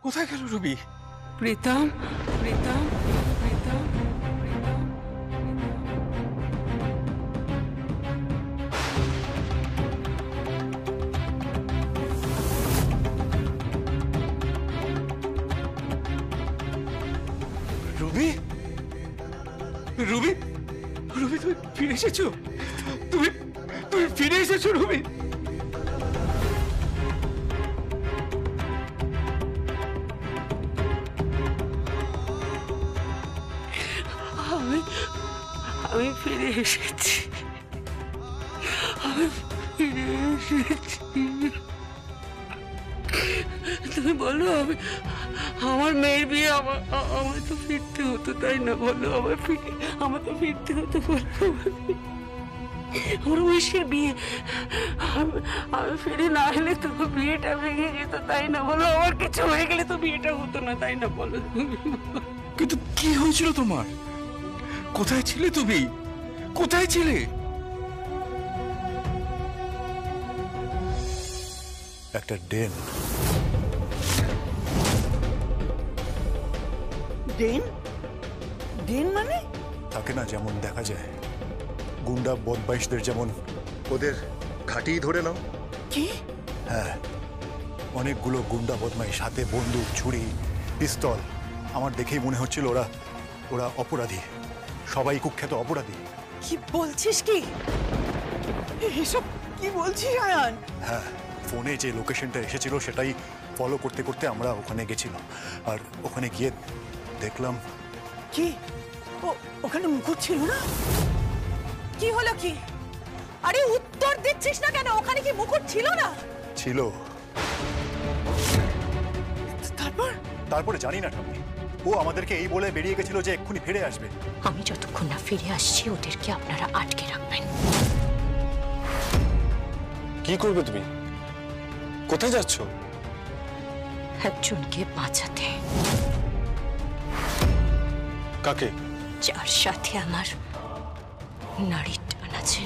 কোথায় গেল রুবি? প্রীতম, প্রীতম, প্রীতম, রুবি, রুবি, রুবি তুমি ফিরে এসেছো? তুমি তুমি ফিরে এসেছো রুবি? আমি ফিরে এসেছি, আমি ফিরে এসেছি। তুমি বলো, আমার মেয়ের বিয়ে আমার তো ফিরতে হতো, তাই না? বলো, আমার তো ফিরতে হতো। বলো, আমার ঐশীর বিয়ে, আমি ফিরে না এলে তো বিয়েটা ভেঙে যেত, তাই না? বলো, আমার কিছু হয়ে গেলে তো বিয়েটা হতো না, তাই না? বলো। কিন্তু কি হয়েছিল তোমার? কোথায় ছিলে তুমি? কোথায় ছিলে? একটা ডেন। ডেন? ডেন মানে? থাকে না, যেমন দেখা যায় গুন্ডা বদমাইশদের যেমন ওদের ঘাঁটি ধরে নাও। কি? হ্যাঁ, অনেকগুলো গুন্ডা বদমাইশ, হাতে বন্দুক, ছুরি, পিস্তল। আমার দেখেই মনে হচ্ছিল ওরা ওরা অপরাধী, সবাই কুখ্যাত অপরাধী। কি বলছিস? কি এসব কি বলছিস আয়ান? হ্যাঁ, ফোনে যে লোকেশনটা এসেছিল সেটাই ফলো করতে করতে আমরা ওখানে গেছিলাম। আর ওখানে গিয়ে দেখলাম। কি ওখানে মুকুট ছিল না? কি হলো কি? আরে উত্তর দিচ্ছিস না কেন? ওখানে কি মুকুট ছিল না? ছিল। তারপরে জানি না ঠাম্মি, ও আমাদেরকে এই বলে বেরিয়ে গেছিল যে এক্ষুনি ফিরে আসবে। আমি যতক্ষণ না ফিরে আসছি ওদেরকে আপনারা আটকে রাখবেন। কি করবে তুমি? কোথায় যাচ্ছ? একজনকে বাঁচাতে। কাকে? যার সাথে আমার নারীর টান আছে।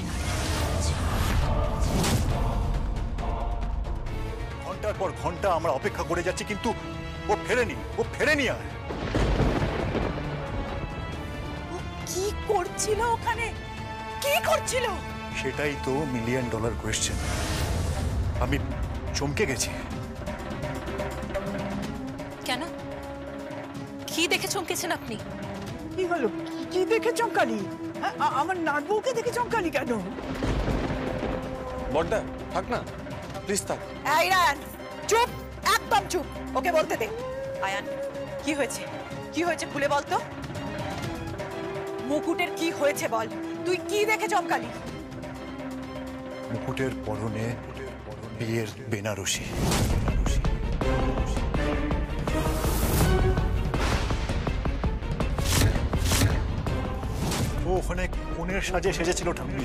ঘন্টার পর ঘন্টা আমরা অপেক্ষা করে যাচ্ছি, কিন্তু ও ফেরেনি আর। কি করছিল ওখানে? কি করছিল? সেটাই তো $1,000,000 কোয়েশ্চেন। আমি চমকে গেছি। কেন? কি দেখে চমকেছেন আপনি? কি হলো? কি দেখে চমকালি? আমার নাটবউকে দেখে চমকালি কেন? বড়দা থাক না, প্লিজ থাক। এই রায়ান, চুপ, একদম চুপ। ওকে বলতে দে। আয়ান, কি হয়েছে? কি হয়েছে খুলে বল তো। মুকুটের কি হয়েছে বল। তুই কি দেখে চমকালি? মুকুটের পরনে বিয়ের বেনারসি। ও ওখানে কোণের সাজে সেজেছিল ঠাম্মি।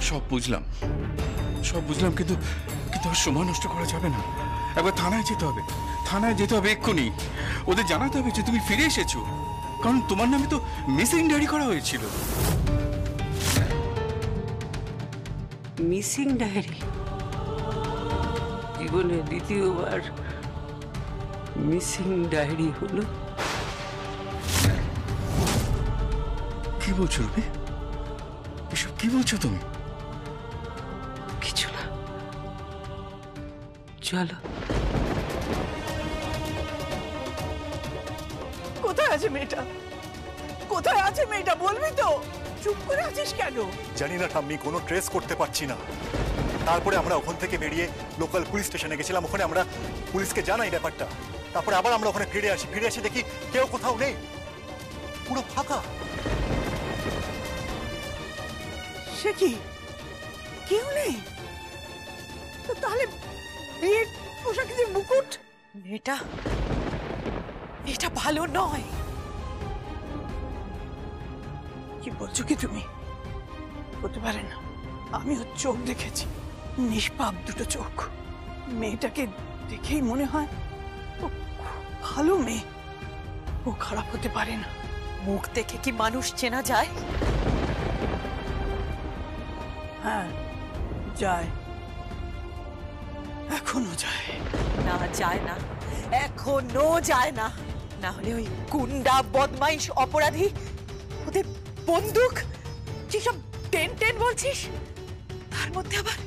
সব বুঝলাম, কিন্তু আর সময় নষ্ট করা যাবে না। একবার থানায় যেতে হবে এক্ষুনি। ওদের জানাতে হবে যে তুমি ফিরে এসেছো, কারণ তোমার নামে তো মিসিং ডায়েরি করা হয়েছিল। Missing diary? জীবনে দ্বিতীয়বার মিসিং ডায়েরি হলো। কি বলছো রবি? এসব কি বলছো তুমি? কিছু না, চলো। কোথায় আছে মেয়েটা? কোথায় আছে মেয়েটা? বলবি তো? চুপ করে আছিস কেন? জানি না ঠাম্মি, কোনো ট্রেস করতে পারছি না। তারপরে আমরা ওখান থেকে বেরিয়ে লোকাল পুলিশ স্টেশনে গেছিলাম। ওখানে আমরা পুলিশকে জানাই ব্যাপারটা। তারপরে আবার আমরা ওখানে ফিরে আসি দেখি কেউ কোথাও নেই, পুরো ফাঁকা। সে কি? কেউ নেই? তাহলে বিয়ের পোশাকে যে মুকুট, এটা ভালো নয়। কি বলছো কি তুমি? হতে পারে না। আমি ওর চোখ দেখেছি, নিষ্পাপ দুটো চোখ। মেয়েটাকে দেখেই মনে হয় ও ভালো মেয়ে, ও খারাপ হতে পারে না। মুখ দেখে কি মানুষ চেনা যায়? হ্যাঁ যায়, এখনো যায়। না যায় না, এখনো যায় না। না হলে ওই গুন্ডা বদমাইশ অপরাধী ওদের বন্দুক যেসব টেন টেন বলছিস, তার মধ্যে আবার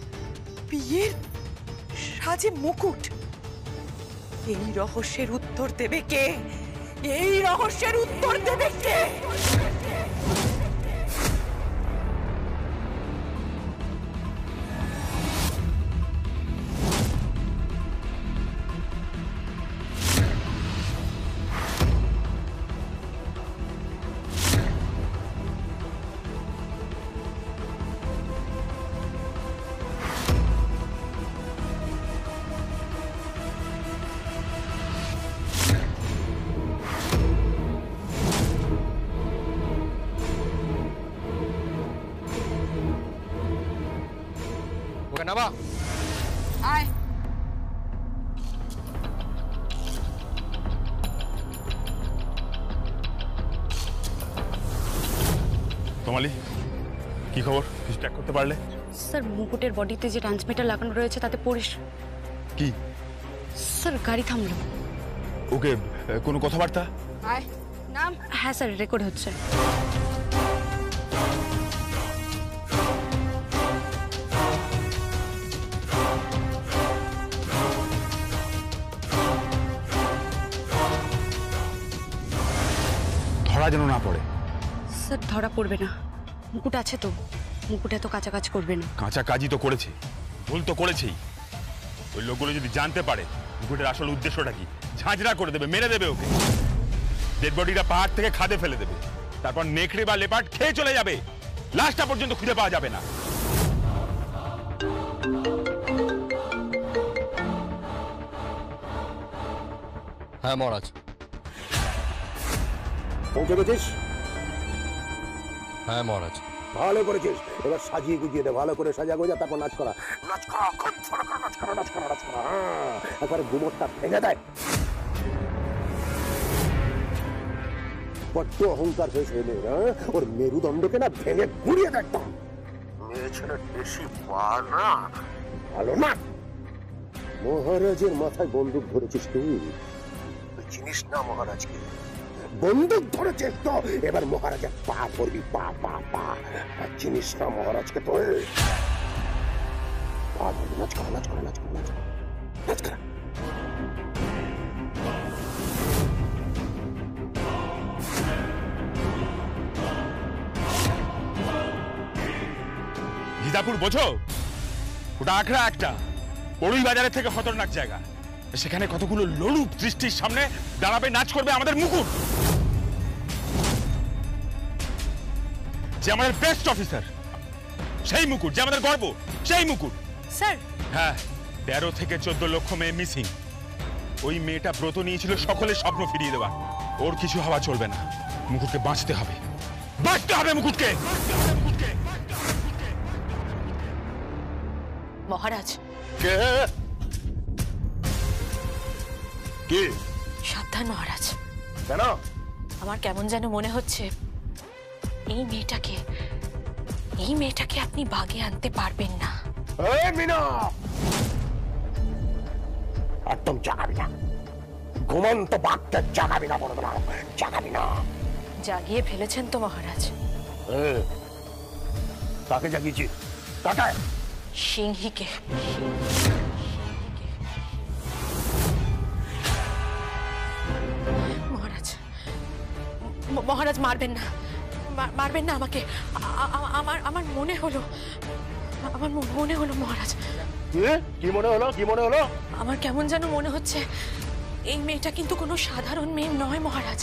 বিয়ের সাজে মুকুট। এই রহস্যের উত্তর দেবে কে? এই রহস্যের উত্তর দেবে কে? ওকে নাবা। আয়। তোমালি কি খবর? কিছু ট্র্যাক করতে পারলে? স্যার মুকুটের বডিতে যে ট্রান্সমিটার লাগানো রয়েছে তাতে কি স্যার গাড়ি থামলো। ওকে কোনো কথাবার্তা? আয় নাম। হ্যাঁ স্যার রেকর্ড হচ্ছে। ধরা যেন না পড়ে। স্যার ধরা পড়বে না, মুকুট আছে তো, মুকুট এত কাছাকাছি করবে না। কাঁচা কাজই তো করেছে, ভুল তো করেছেই। ওই লোকগুলো যদি জানতে পারে মুকুটের আসল উদ্দেশ্যটা কি, ঝাঁঝরা করে দেবে, মেরে দেবে ওকে। ডেড বডিটা পাহাড় থেকে খাদে ফেলে দেবে, তারপর নেকড়ে বা লেপার্ড খেয়ে চলে যাবে, লাশটা পর্যন্ত খুঁজে পাওয়া যাবে না। হ্যাঁ মহারাজ। পৌঁছে গেছিস? হ্যাঁ মহারাজ। ভালো করেছিস। এবার সাজিয়ে গুজিয়ে দে, ভালো করে সাজা গোজা, তারপর নাচ করা। নাচ করা, খুব ভালো করে নাচ করা, নাচ করা, নাচ করা। হ্যাঁ, একবারে গুমরটা ভেঙে দেয়। বড্ড অহংকার হয়েছে মেয়ের, হ্যাঁ? ওর মেরুদণ্ডকে না ভেঙে গুড়িয়ে দেয় একদম। মেয়ে ছেলে বেশি না, ভালো না। মহারাজের মাথায় বন্দুক ধরেছিস তুই, চিনিস না মহারাজকে? বন্দুক ধরেছিস তো, এবার মহারাজের পা ধরবি, পা পা পা। চিনিস না মহারাজকে তো? পা ধরবি, নাচ করা, নাচ করা, নাচ করা, নাচ করা, নাচ করা। জিদাপুর বোঝো? ওটা আখড়া একটা বড়ই বাজারের থেকে খতরনাক জায়গা। সেখানে কতগুলো লোলুপ দৃষ্টির সামনে দাঁড়াবে, নাচ করবে আমাদের মুকুট, যে আমাদের বেস্ট অফিসার, সেই মুকুট, যে আমাদের গর্ব, সেই মুকুট। স্যার হ্যাঁ, 13 থেকে 14 লক্ষ মেয়ে মিসিং। ওই মেয়েটা ব্রত নিয়েছিল সকলের স্বপ্ন ফিরিয়ে দেওয়ার। ওর কিছু হওয়া চলবে না, মুকুটকে বাঁচতে হবে, বাঁচতে হবে মুকুটকে। মহারাজ কে? কে? সাবধান মহারাজ। কেন? আমার কেমন যেন মনে হচ্ছে এই মেয়েটাকে আপনি বাগে আনতে পারবেন না। এই মিনা, একদম জাগাবি না, ঘুমন্ত বাঘটা জাগাবি না, বড় বড় জাগাবি না। জাগিয়ে ফেলেছেন তো মহারাজ। কাকে জাগিয়েছি? কাকে? সিংহীকে। মহারাজ, মহারাজ মারবেন না, মারবেন না আমাকে। আমার মনে হলো মহারাজ। কি মনে হলো? কি মনে হলো? আমার কেমন যেন মনে হচ্ছে এই মেয়েটা কিন্তু কোনো সাধারণ মেয়ে নয় মহারাজ।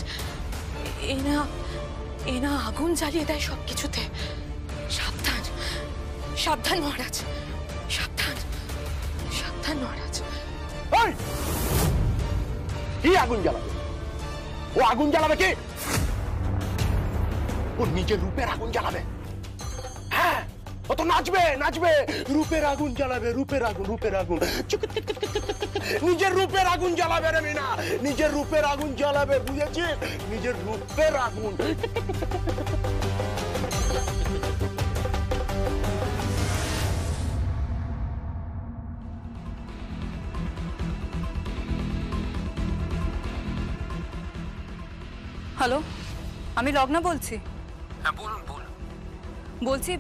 এনা আগুন জ্বালিয়ে দেয় সবকিছুতে। সাবধান, সাবধান মহারাজ, সাবধান, সাবধান মহারাজ। কি আগুন জ্বালাবে? ও আগুন জ্বালাবে কি? ও নিজের রূপের আগুন জ্বালাবে। হ্যাঁ, ও তো নাচবে, নাচবে, রূপের আগুন জ্বালাবে, রূপের আগুন, রূপের আগুন। নিজের রূপের আগুন জ্বালাবে রে মিনা, নিজের রূপের আগুন জ্বালাবে, বুঝেছিস? নিজের রূপের আগুন। হ্যালো, আমি লগ্না বলছি। হ্যাঁ বলুন বলুন। বলছি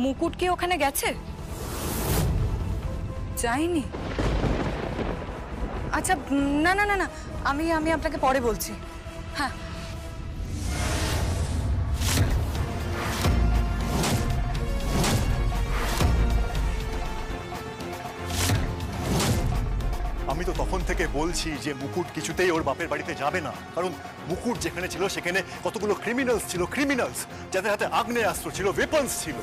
মুকুট কি ওখানে গেছে? যায়নি? আচ্ছা, না না না না, আমি আপনাকে পরে বলছি। হ্যাঁ। আমি তো তখন থেকে বলছি যে মুকুট কিছুতেই ওর বাপের বাড়িতে যাবে না, কারণ মুকুট যেখানে ছিল সেখানে কতগুলো ক্রিমিনালস ছিল, যাদের হাতে আগ্নেয়াস্ত্র ছিল, ওয়েপন্স ছিল।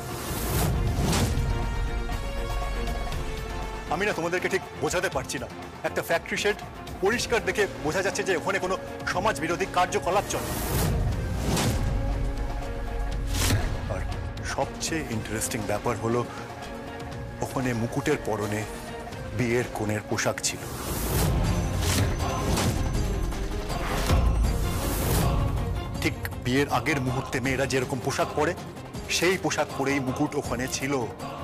আমি না তোমাদেরকে ঠিক বোঝাতে পারছি না, একটা ফ্যাক্টরি শেড পরিষ্কার দেখে বোঝা যাচ্ছে যে ওখানে কোনো সমাজ বিরোধী কার্যকলাপ চলে। আর সবচেয়ে ইন্টারেস্টিং ব্যাপার হলো ওখানে মুকুটের পরনে বিয়ের কনের পোশাক ছিল। ঠিক বিয়ের আগের মুহূর্তে মেয়েরা যেরকম পোশাক পরে সেই পোশাক পরেই মুকুট ওখানে ছিল।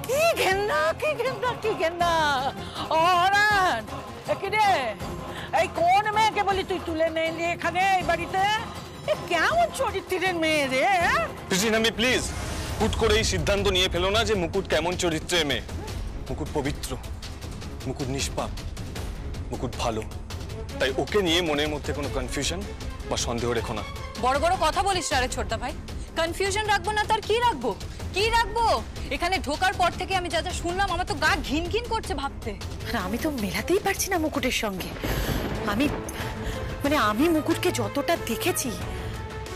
কি ঘেন্না, কি ঘেন্না, কি ঘেন্না! অরান, একিরে, এই কোন মেয়েকে বলি তুই তুলে নিয়ে এলি এখানে এই বাড়িতে? এ কেমন চরিত্রের মেয়ে রে? আমি প্লিজ হুট করে এই সিদ্ধান্ত নিয়ে ফেলো না যে মুকুট কেমন চরিত্রের মেয়ে। মুকুট পবিত্র, মুকুট নিষ্পাপ, মুকুট ভালো। তাই ওকে নিয়ে মনের মধ্যে কোনো কনফিউশন বা সন্দেহ রেখো না। বড় বড় কথা বলিস রে ছোটদা ভাই। কনফিউশন রাখবো না তার কি রাখবো? কি রাখবো? এখানে ঢোকার পর থেকে আমি যা যা শুনলাম আমার তো গা ঘিন ঘিন করছে ভাবতে। আমি তো মেলাতেই পারছি না মুকুটের সঙ্গে। আমি মুকুটকে যতটা দেখেছি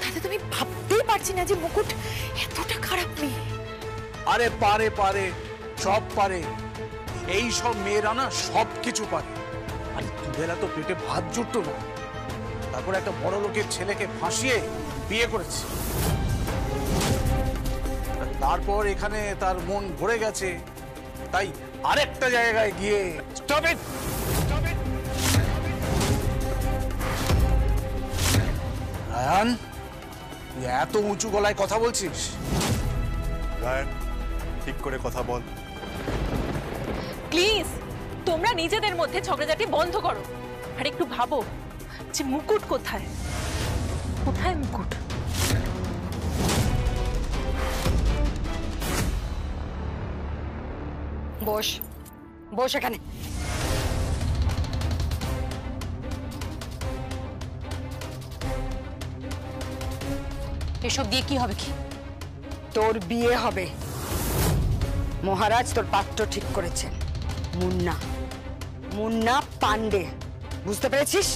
তাতে তো আমি ভাবতেই পারছি না যে মুকুট এতটা খারাপ মেয়ে। আরে পারে পারে, সব পারে। এই সব মেয়েরা না সব কিছু পারে। আর দুবেলা তো পেটে ভাত জুটতো না, তারপর একটা বড় লোকের ছেলেকে ফাঁসিয়ে বিয়ে করেছে। তারপর এখানে তার মন ভরে গেছে, তাই আরেকটা জায়গায় গিয়ে stop it, stop it. Ryan, তুই এত উঁচু গলায় কথা বলছিস? রায়ান, ঠিক করে কথা বল। প্লিজ তোমরা নিজেদের মধ্যে ঝগড়াঝাটি বন্ধ করো আর একটু ভাবো যে মুকুট কোথায়? কোথায় মুকুট? বস, বস এখানে। এসব দিয়ে কি হবে? কি তোর বিয়ে হবে? মহারাজ তোর পাত্র ঠিক করেছেন, মুন্না, মুন্না পান্ডে। বুঝতে পেরেছিস?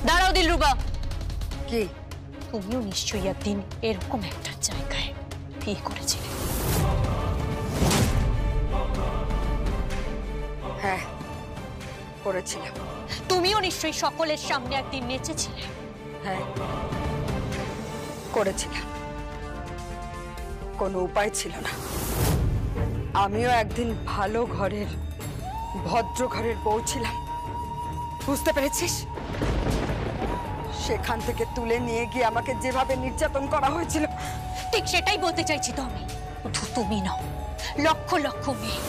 দাঁড়াও দিলরুবা। কি? তুমিও নিশ্চয়ই একদিন এরকম একটা জায়গায় বিয়ে করেছিলে। হ্যাঁ, করেছিলাম। তুমিও নিশ্চয়ই সকলের সামনে একদিন নেচেছিলে। হ্যাঁ, করেছিলাম। কোনো উপায় ছিল না। আমিও একদিন ভালো ঘরের, ভদ্র ঘরের বউ ছিলাম। বুঝতে পেরেছিস? সেখান থেকে তুলে নিয়ে গিয়ে আমাকে যেভাবে নির্যাতন করা হয়েছিল, ঠিক সেটাই বলতে চাইছি তো আমি। শুধু তুমি নাও, লক্ষ লক্ষ মেয়ে।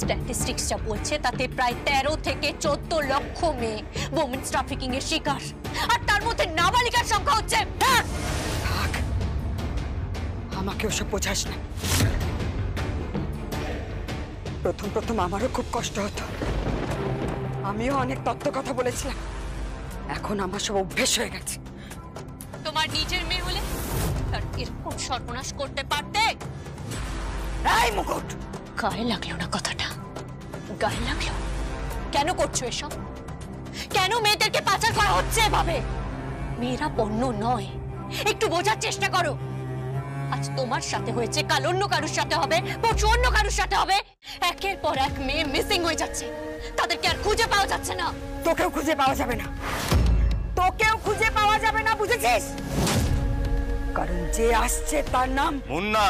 স্ট্যাটিস্টিক্স যা বলছে তাতে প্রায় 13 থেকে 14 লক্ষ মেয়ে ওমেন্স ট্রাফিকিং এর শিকার, আর তার মধ্যে নাবালিকার সংখ্যা হচ্ছে। থাক, আমাকে ওসব বোঝাস না। প্রথম প্রথম আমারও খুব কষ্ট হতো, আমিও অনেক তত্ত্ব কথা বলেছিলাম। এখন আমার সব অভ্যেস হয়ে গেছে। তোমার নিজের মেয়ে হলে তার এরকম সর্বনাশ করতে পারতে? এই মুকুট, গায়ে লাগলো না কথাটা? গায়ে লাগলো? কেন করছো এসব? কেন মেয়েদেরকে পাচার করা হচ্ছে এভাবে? মেয়েরা পণ্য নয়, একটু বোঝার চেষ্টা করো। আজ তোমার সাথে হয়েছে, কাল অন্য কারুর সাথে হবে, পরশু অন্য কারুর সাথে হবে। একের পর এক মেয়ে মিসিং হয়ে যাচ্ছে, তাদেরকে আর খুঁজে পাওয়া যাচ্ছে না। তোকেও খুঁজে পাওয়া যাবে না, তোকেও খুঁজে পাওয়া যাবে না, বুঝেছিস? কারণ যে আসছে তার নাম মুন্না।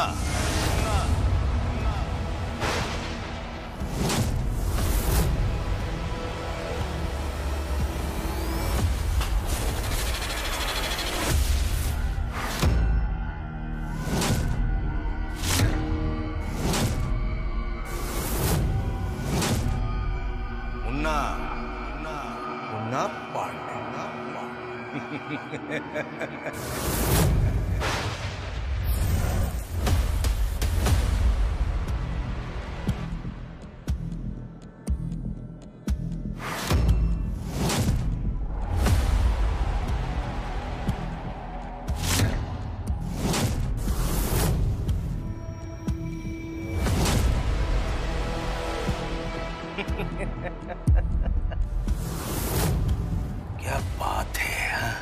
क्या बात है, हाँ?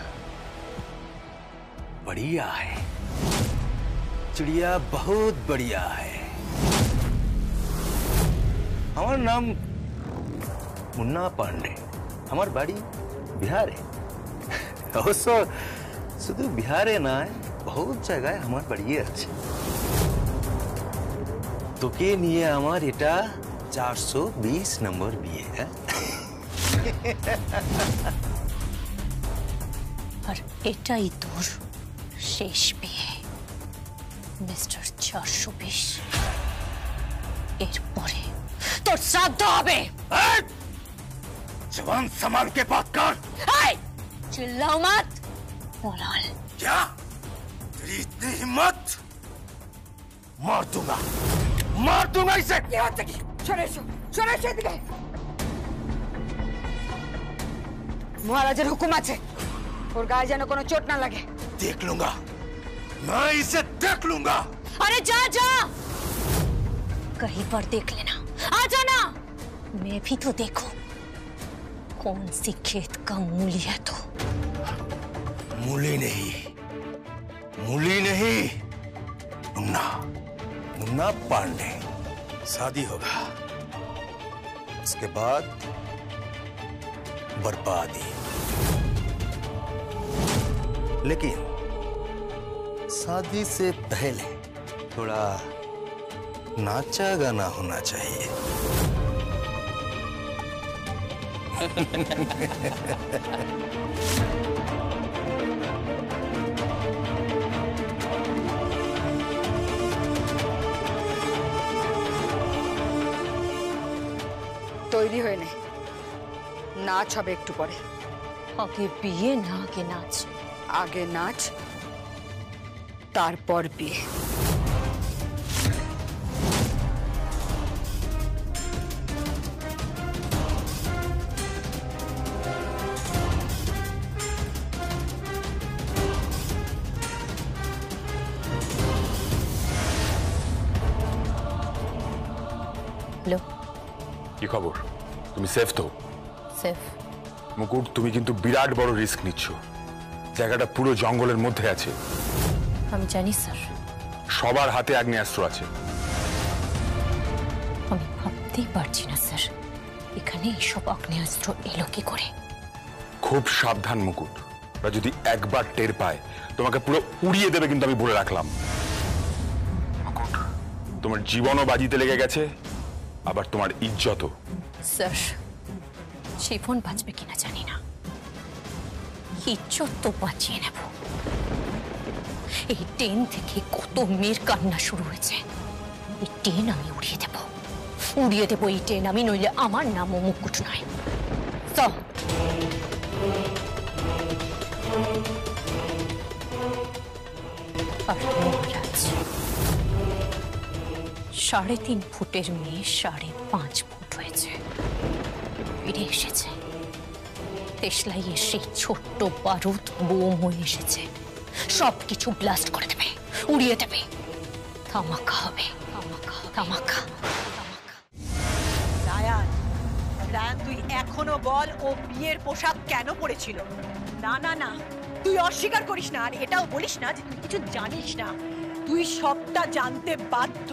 बढ़िया है, चिड़िया बहुत बढ़िया है। हमार नाम मुन्ना पांडे, हमार बाड़ी बिहारे। अवश्य शुद्ध बिहारे ना है, बहुत जगह हमार बढ़िया আছে। তোকে নিয়ে আমার এটা 420 নম্বর বিয়ে। আর এটাই তোর শেষ বিয়ে মিস্টার 420। এরপরে তোর শ্রাদ্ধ হবে। जवान संभाल के बात कर। चिल्लाओ मत मोलाल। क्या तेरी इतनी हिम्मत? मार दूंगा इसे। মহারাজের হুকুম আছে, ওর গায়ে যেন কোনো চোট না লাগে। देख लूंगा, मैं इसे देख लूंगा। अरे जा जा, कहीं पर देख लेना, आ जाना। मैं भी तो देखूं कौन सी खेत का मूली है तो। मूली नहीं, मुन्ना पांडे। शादी होगा, उसके बाद बर्बादी। लेकिन शादी से पहले थोड़ा नाचा गाना होना चाहिए। তৈরি হয়ে নে, নাচ হবে একটু পরে। আগে বিয়ে না আগে নাচ? আগে নাচ, তারপর বিয়ে। হ্যালো, কি খবর? তুমি সেফ তো? সেফ। মুকুট, তুমি কিন্তু বিরাট বড় রিস্ক নিচ্ছ। জায়গাটা পুরো জঙ্গলের মধ্যে আছে। আমি জানি স্যার। সবার হাতে আগ্নেয়াস্ত্র আছে। আমি ভাবতেই পারছি না স্যার, এখানে এইসব আগ্নেয়াস্ত্র এলো কি করে। খুব সাবধান মুকুট, ওরা যদি একবার টের পায় তোমাকে পুরো উড়িয়ে দেবে, কিন্তু আমি বলে রাখলাম। মুকুট, তোমার জীবনও বাজিতে লেগে গেছে, আবার তোমার ইজ্জতও। স্যার, জীবন বাঁচবে কিনা জানি না, ইজ্জত তো বাঁচিয়ে নেব। এই ট্রেন থেকে কত মেয়ের কান্না শুরু হয়েছে, এই ট্রেন আমি উড়িয়ে দেব, এই ট্রেন আমি, নইলে আমার নামও মুকুট নয়। আর মহারাজ 3.5 ফুটের মেয়ে 5.5 ফুট হয়েছে, ফিরে এসেছে। দেশলাই এসে ছোট্ট বারুদ বোম হয়ে এসেছে, সবকিছু ব্লাস্ট করে দেবে, উড়িয়ে দেবে। ধামাকা হবে, ধামাকা। রায়ান, তুই এখনো বল ও বিয়ের পোশাক কেন পরেছিল? না, তুই অস্বীকার করিস না, আর এটাও বলিস না যে তুই কিছু জানিস না। তুই সবটা জানতে বাধ্য।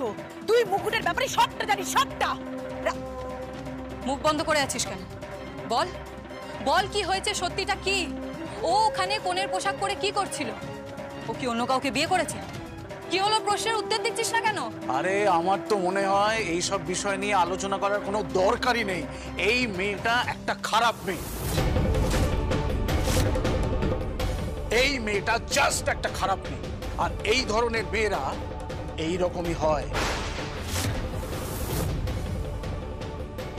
তুই মুকুটের ব্যাপারে সবটা জানিস, সবটা। মুখ বন্ধ করে আছিস কেন? বল বল, কি হয়েছে, সত্যিটা কি? ও ওখানে কোনের পোশাক পরে কি করছিল? ও কি অন্য কাউকে বিয়ে করেছে? কি হলো, প্রশ্নের উত্তর দিচ্ছিস না কেন? আরে আমার তো মনে হয় এই সব বিষয় নিয়ে আলোচনা করার কোনো দরকারই নেই। এই মেয়েটা একটা খারাপ মেয়ে, এই মেয়েটা জাস্ট একটা খারাপ মেয়ে। আর এই ধরনের মেয়েরা এই রকমই হয়।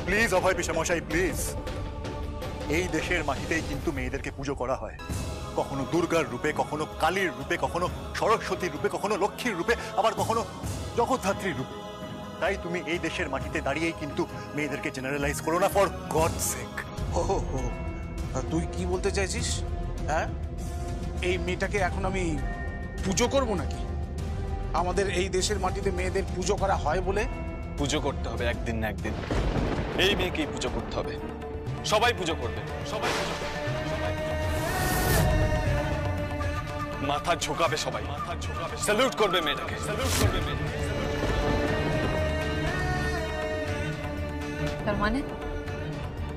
প্লিজ অভয় পিসেমশাই, প্লিজ। এই দেশের মাটিতেই কিন্তু মেয়েদেরকে পুজো করা হয়। কখনো দুর্গার রূপে, কখনো কালীর রূপে, কখনো সরস্বতীর রূপে, কখনো লক্ষ্মীর রূপে, আবার কখনো জগদ্ধাত্রীর রূপে। তাই তুমি এই দেশের মাটিতে দাঁড়িয়েই কিন্তু মেয়েদেরকে জেনারেলাইজ করো না, ফর গড সেক। ও তুই কি বলতে চাইছিস? হ্যাঁ, এই মেয়েটাকে এখন আমি পুজো করব নাকি? আমাদের এই দেশের মাটিতে মেয়েদের পুজো করা হয় বলে? পুজো করতে হবে একদিন না একদিন, এই মেয়েকেই পুজো করতে হবে। সবাই পুজো করবে, সবাই পুজো করবে, সবাই মাথা ঝোঁকাবে, সবাই মাথা ঝোঁকাবে, স্যালুট করবে মেয়েটাকে, স্যালুট করবে মেয়েটাকে।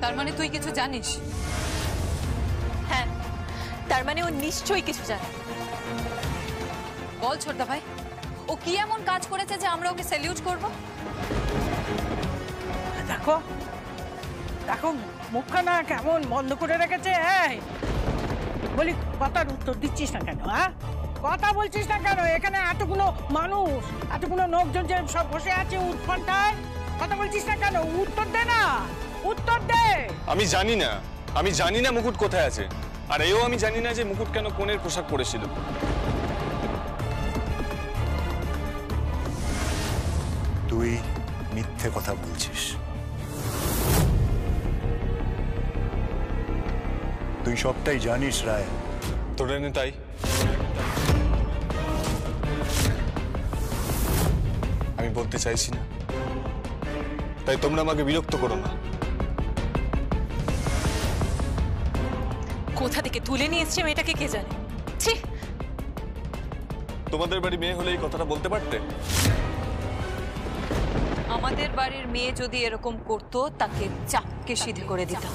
তার মানে তুই কিছু জানিস? হ্যাঁ, তার মানে ও নিশ্চয়ই কিছু জানে। বল ছোটদা ভাই, ও কি এমন কাজ করেছে যে আমরা ওকে স্যালিউট করব? দেখো দেখো মুখখানা কেমন বন্ধ করে রেখেছে। বলি, কথার উত্তর দিচ্ছিস না কেন? হ্যাঁ, কথা বলছিস না কেন? এখানে এতগুলো মানুষ, এতগুলো লোকজন যে সব বসে আছে উৎপান্তায়, কথা বলছিস না কেন? উত্তর দে না, উত্তর দে। আমি জানি না মুকুট কোথায় আছে, আর এও আমি জানি না যে মুকুট কেন কোনের পোশাক পরেছিল। তুই মিথ্যে কথা বলছিস। তুই সবটাই জানিস রায়। তোর এনে তাই আমি বলতে চাইছি না, তাই তোমরা আমাকে বিরক্ত করো না। কোথা থেকে তুলে নিয়ে এসছে মেয়েটাকে কে জানে। ছি, তোমাদের বাড়ি মেয়ে হলে এই কথাটা বলতে পারতে। আমাদের বাড়ির মেয়ে যদি এরকম করতো তাকে চাপকে সিধে করে দিতাম।